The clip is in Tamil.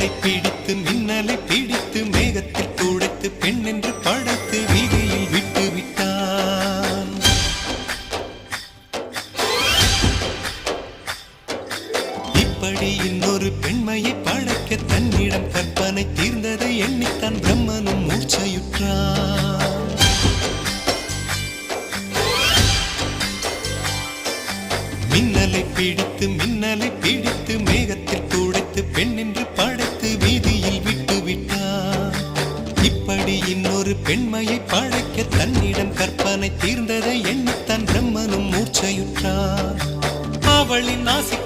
மின்னலை பிடித்து மின்னலை பிடித்து மேகத்தில் துடைத்து பெண் என்று படைத்து வீதியில் விட்டு விட்டான். இப்படி இன்னொரு பெண்மையை படைக்க தன்னிடம் கற்பனை தீர்ந்ததை எண்ணித்தான் பிரம்மனும் மூர்ச்சையுற்றான். மின்னலை பிடித்து மேகத்தில் துடைத்து பெண் என்று படைத்து வீதியில் விட்டு விட்டான். இப்படி இன்னொரு பெண்மையை படைக்க தன்னிடம் கற்பனை தீர்ந்ததை எண்ணித்தான் பிரம்மனும் மூர்ச்சையுற்றான். அவளின் ஆசை